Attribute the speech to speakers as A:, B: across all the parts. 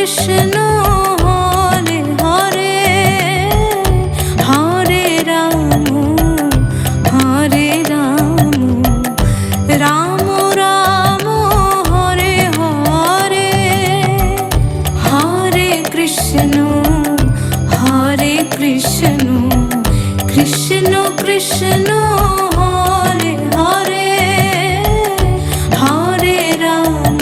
A: Krishna Hare Hare, Hare Ram Hare Ram, Ram Ram Hare Hare, Hare Krishna Krishna Krishna Hare Hare, Hare Ram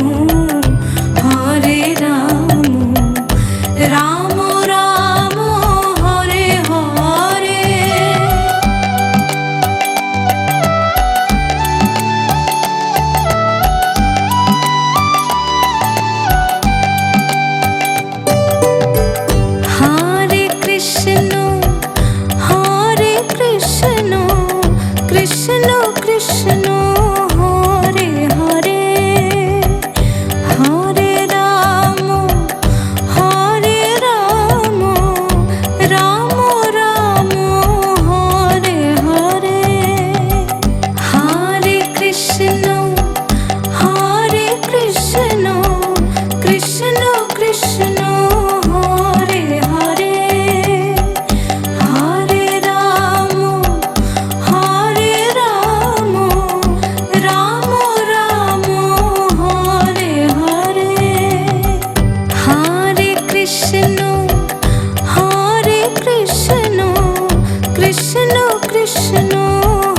A: Ram Ram Hare Hare. Hare Krishna Krishna Krishna Hare Hare, Hare Ram Ram Ram Hare Hare, Hare Krishna Krishna Krishna Hare Hare, Hare Ram Ram Ram Hare Hare, Hare Krishna Krishna Krishna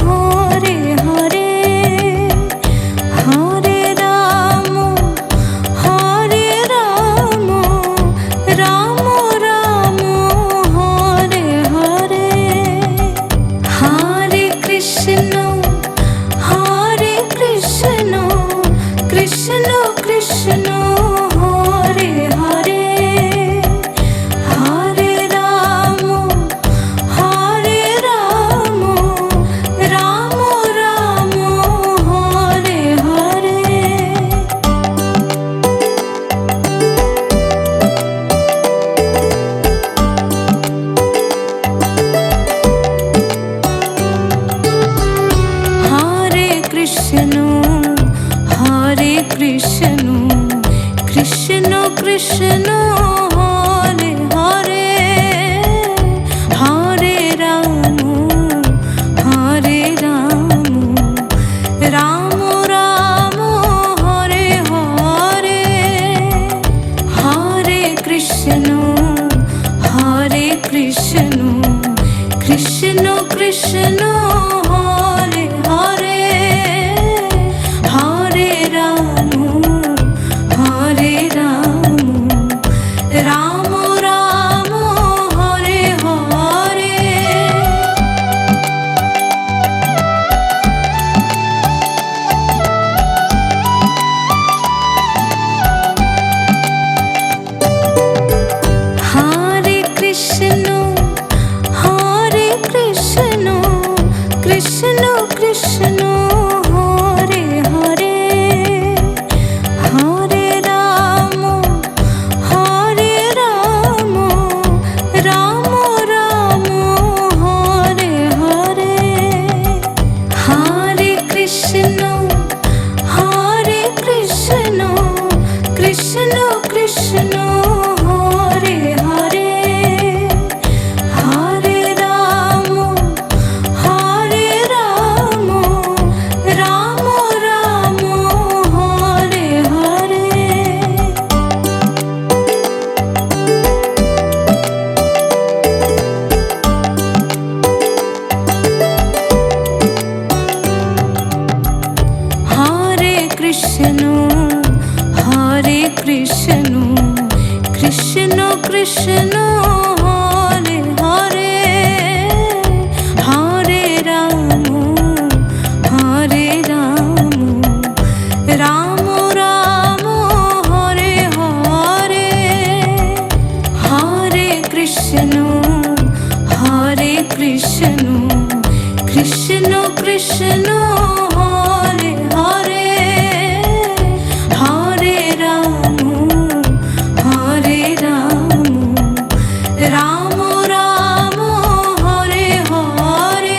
A: Hare Hare, Hare Ram Ram Ram Hare Hare, Hare Krishna Krishna Krishna Hare Hare, Hare Ram Ram Ram Hare Hare. Hare Krishna Krishna Krishna Hare Hare, Hare Ram Ram Ram Hare Hare, Hare Krishna Krishna Krishna Hare Hare, Hare Ram Ram Ram Hare Hare. Hare Krishna Krishna Krishna Hare Hare, Hare Ram Ram Ram Hare Hare, Hare Krishna Krishna Krishna Hare Hare, Hare Ram Ram Ram Hare Hare. Hare Krishna Krishna Krishna Hare Hare, Hare Ram Ram Ram Hare Hare, Hare Krishna Krishna Krishna Hare Hare, Hare Ram Ram Ram Hare Hare.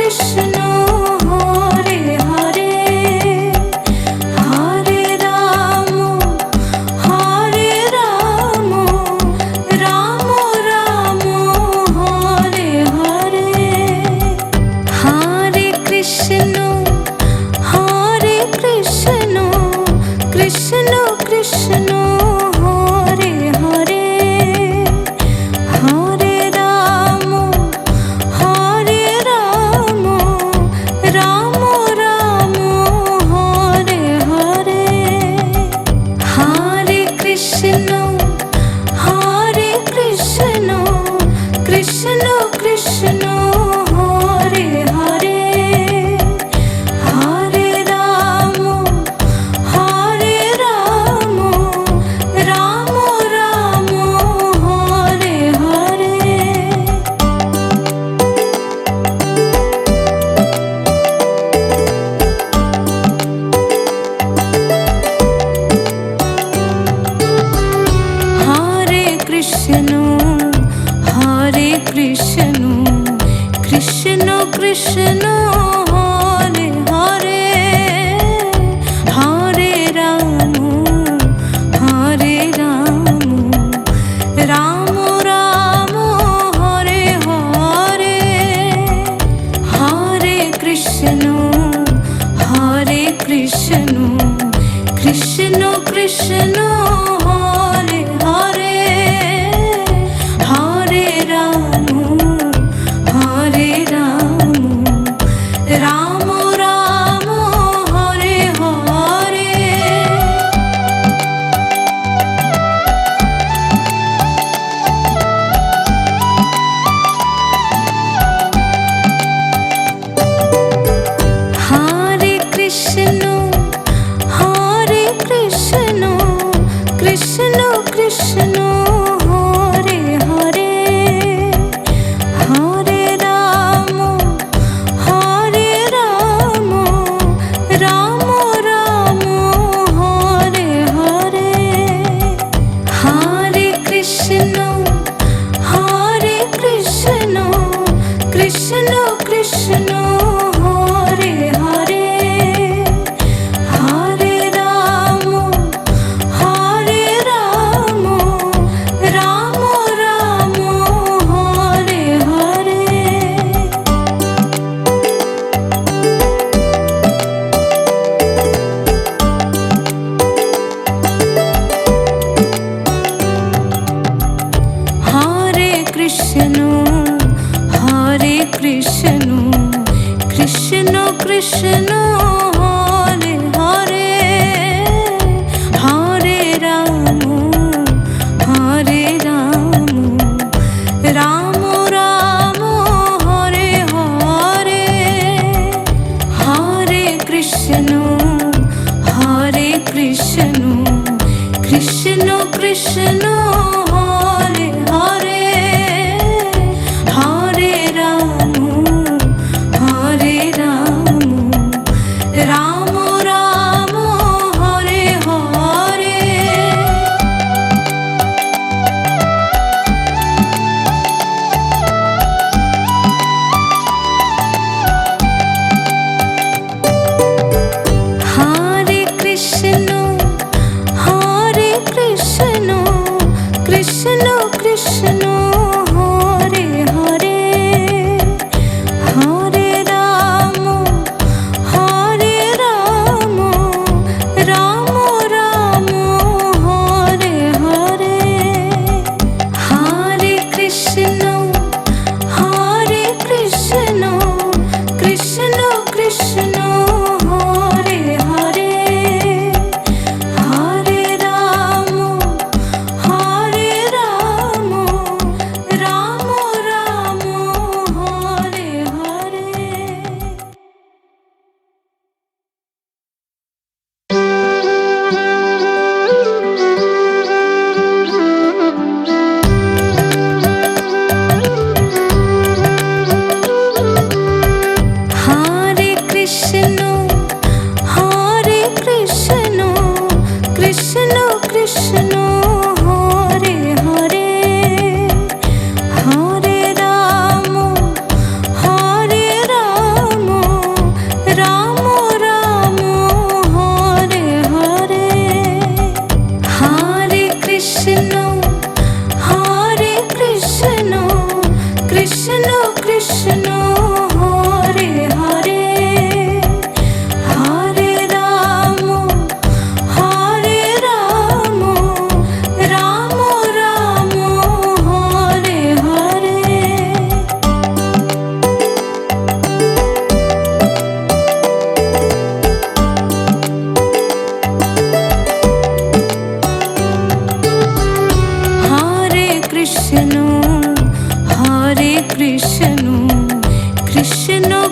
A: Krishna Hare Hare Hare Ram Ram Ram Hare Hare Hare Krishna Krishna Krishna Hare Hare Hare Ram Ram Ram Hare Hare Hare Krishna Krishna Krishna Hare Hare Hare Ram Ram Ram Hare Hare Hare Krishna Krishna Krishna Hare Hare Hare Ram Ram Ram Hare Hare Hare Krishna Krishna Krishna Hare Hare Hare Ram Ram Ram Hare Hare Hare Krishna Krishna Krishna Hare Hare Hare Ram Ram Ram Hare Hare Hare Krishna Krishna Krishna Hare Hare Hare Ram Ram Ram Hare Hare Hare Krishna Krishna Krishna Hare Hare Hare Ram Ram Ram Hare Hare Hare Krishna Krishna Krishna Hare Hare Hare Ram Ram Ram Hare Hare Hare Krishna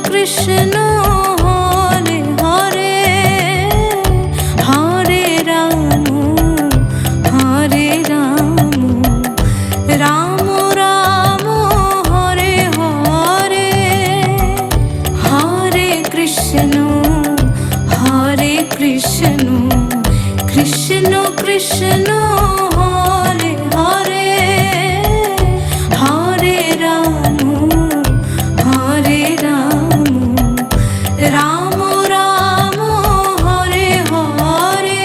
A: Krishna Hare Hare Hare Ram Ram Ram Hare Hare Hare Krishna Krishna Krishna Hare Hare Hare Ram Ram Ram Hare Hare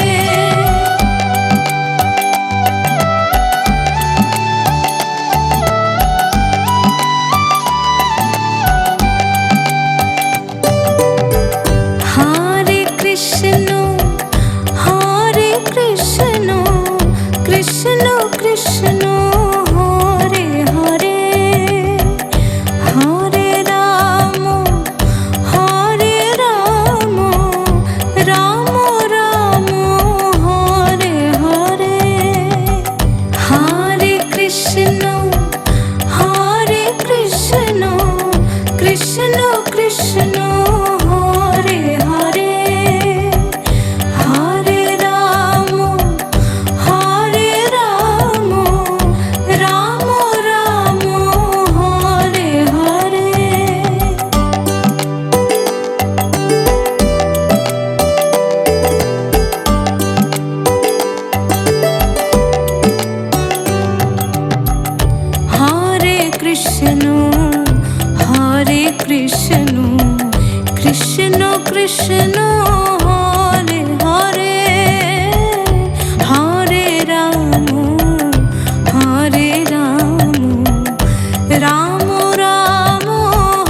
A: Hare Krishna Krishna Krishna Hare Hare Hare Ram Ram Ram Hare Hare Hare Krishna Krishna Krishna Hare Hare Hare Ram Ram Ram Hare Hare Hare Krishna Krishna Krishna Hare Hare Hare Ram Ram Ram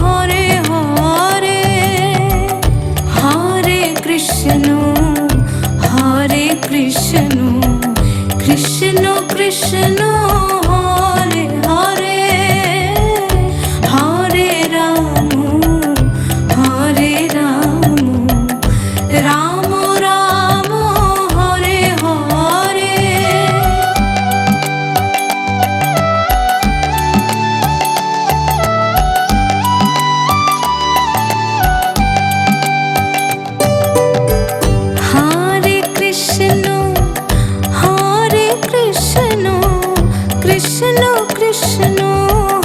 A: Hare Hare Hare Krishna Krishna Krishna Hare Hare Hare Ram Ram Ram Hare Hare Hare Krishna Krishna Krishna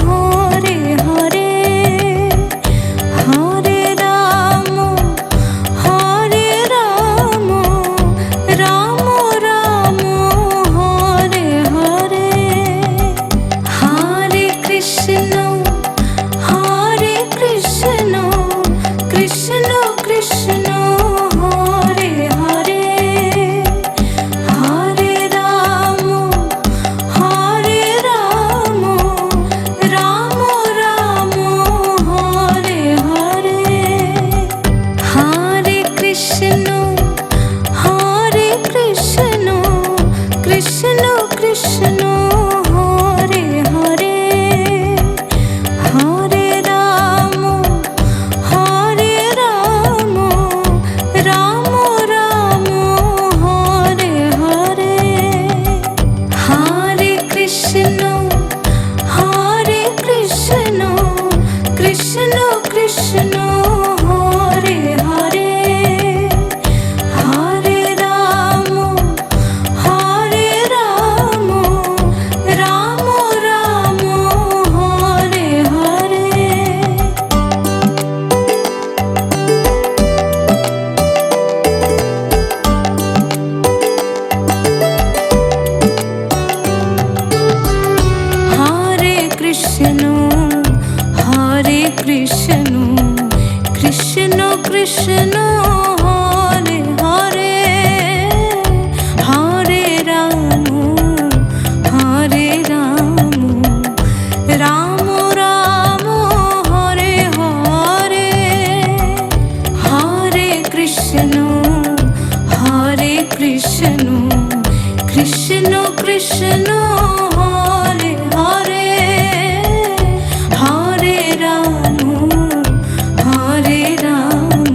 A: Hare Hare Hare Ram Ram Ram Hare Hare Hare Krishna Krishna Krishna Hare Hare Hare Ram Ram Ram Hare Hare Hare Krishna Krishna Krishna Hare Hare Hare Ram Ram Ram Hare Hare Hare Krishna Krishna Krishna Hare Hare Hare Ram Ram Ram Hare Hare Hare Krishna Krishna Krishna Hare Hare Hare Ram Ram Ram Hare Hare Hare Krishna Krishna Krishna Hare Hare Hare Ram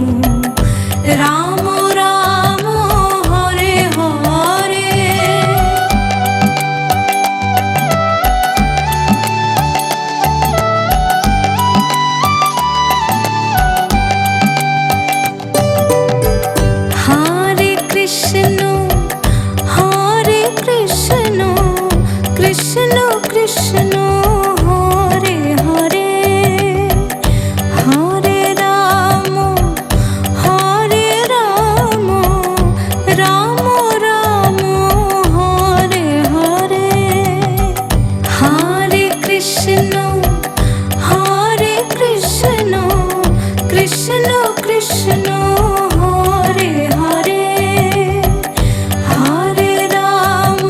A: Krishna Hare Hare Hare Ram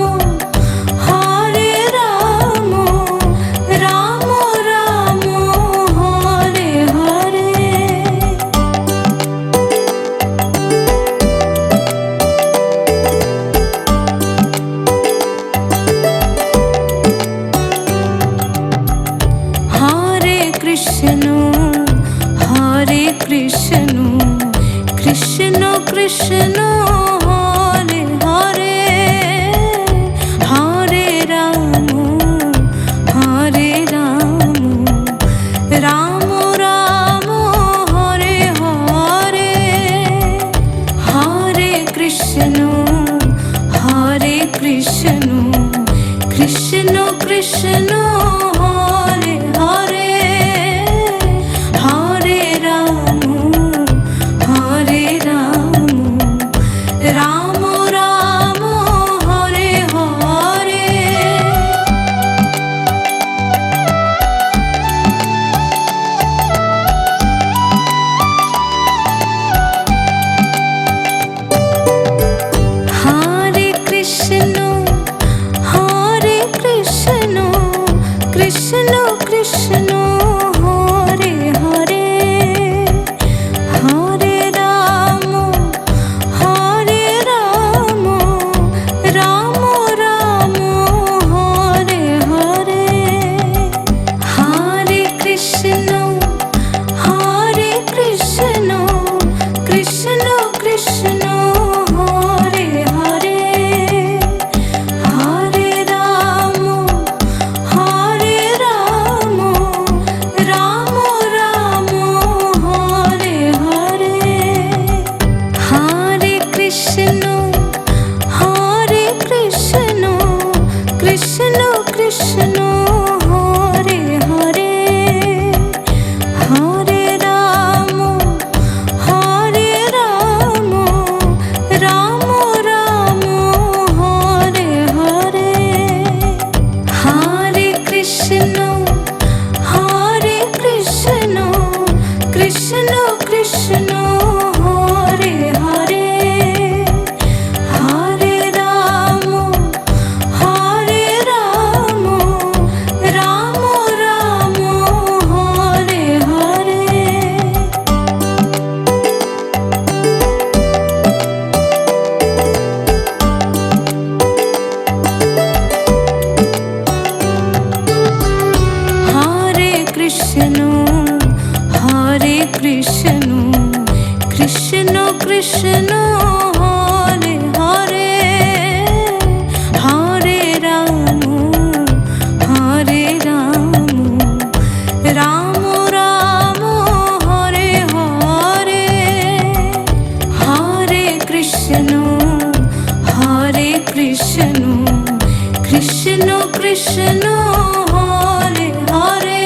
A: Ram Ram Hare Hare. Hare Krishna Krishna Krishna Hare Hare Hare Ram Ram Ram Hare Hare. Hare Krishna Krishna Krishna Hare Hare Hare Ram Ram Ram Hare Hare. Hare Krishna Krishna Krishna Hare Hare Hare Ram Ram Ram Hare Hare. Hare Krishna Krishna Krishna Hare Hare Hare Ram Ram Ram Hare Hare. Hare Krishna Krishna Krishna Hare Hare Hare Ram Ram Ram Hare Hare. Hare Krishna Krishna Krishna Hare Hare Hare Ram Ram Ram Hare Hare. Hare Krishna Krishna Krishna Hare Hare Hare Ram Ram Ram Hare Hare. Hare Krishna Krishna Krishna Hare Hare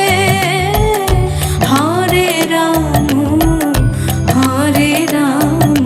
A: Hare Ram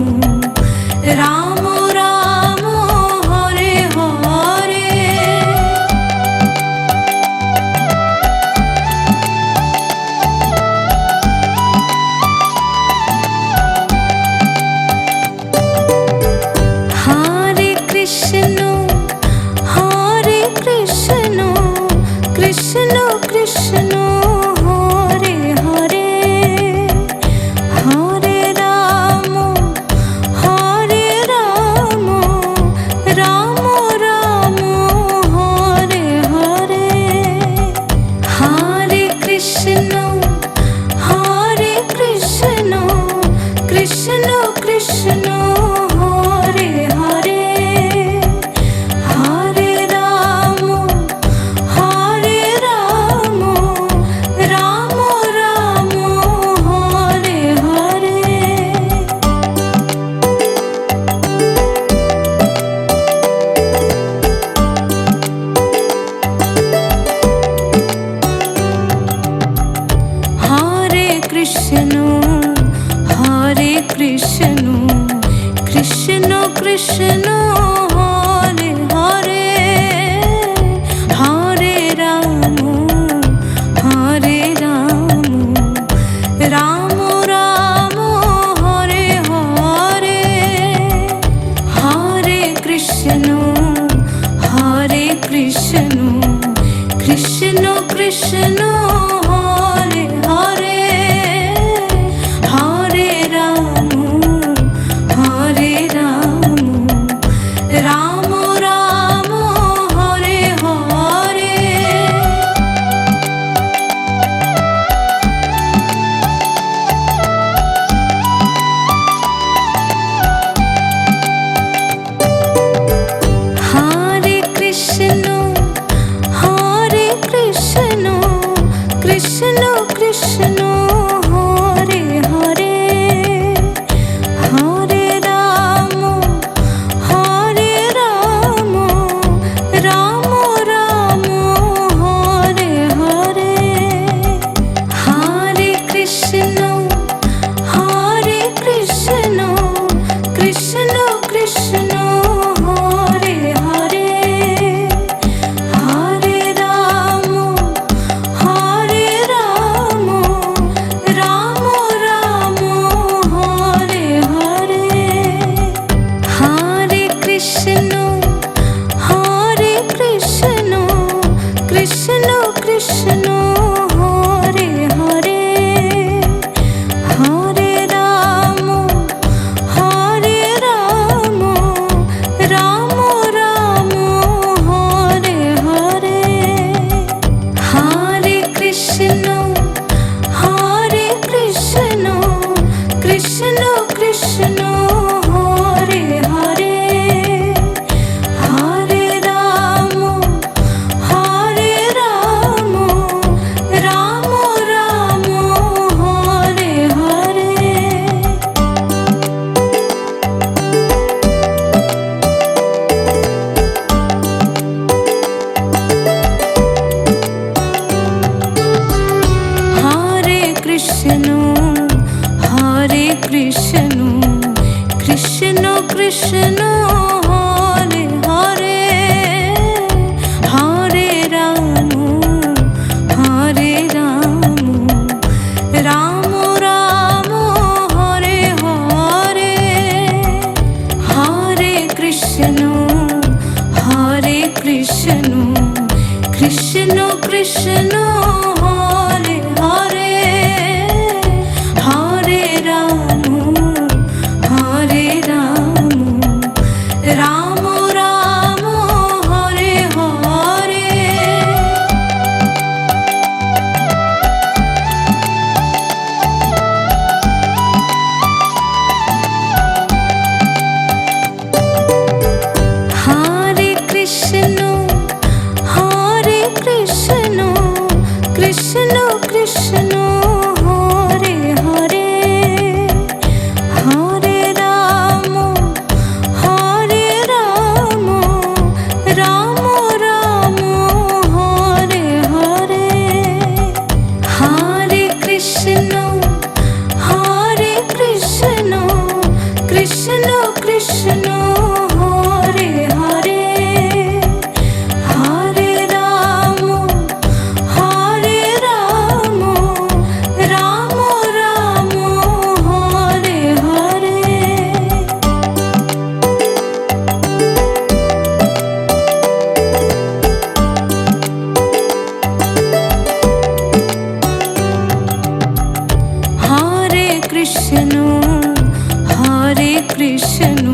A: Hare Krishna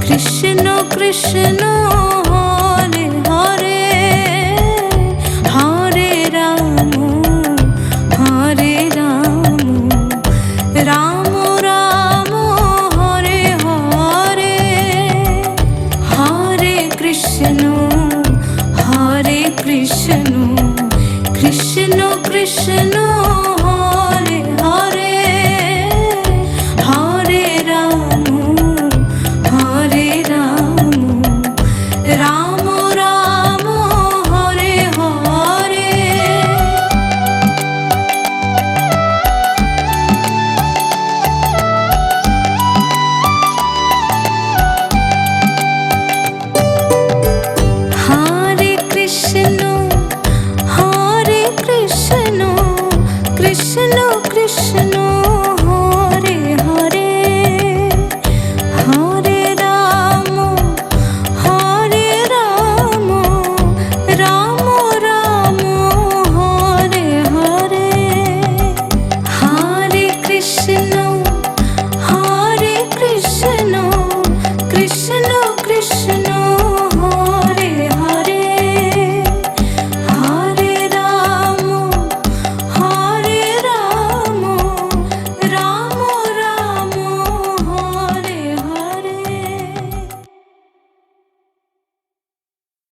A: Krishna Krishna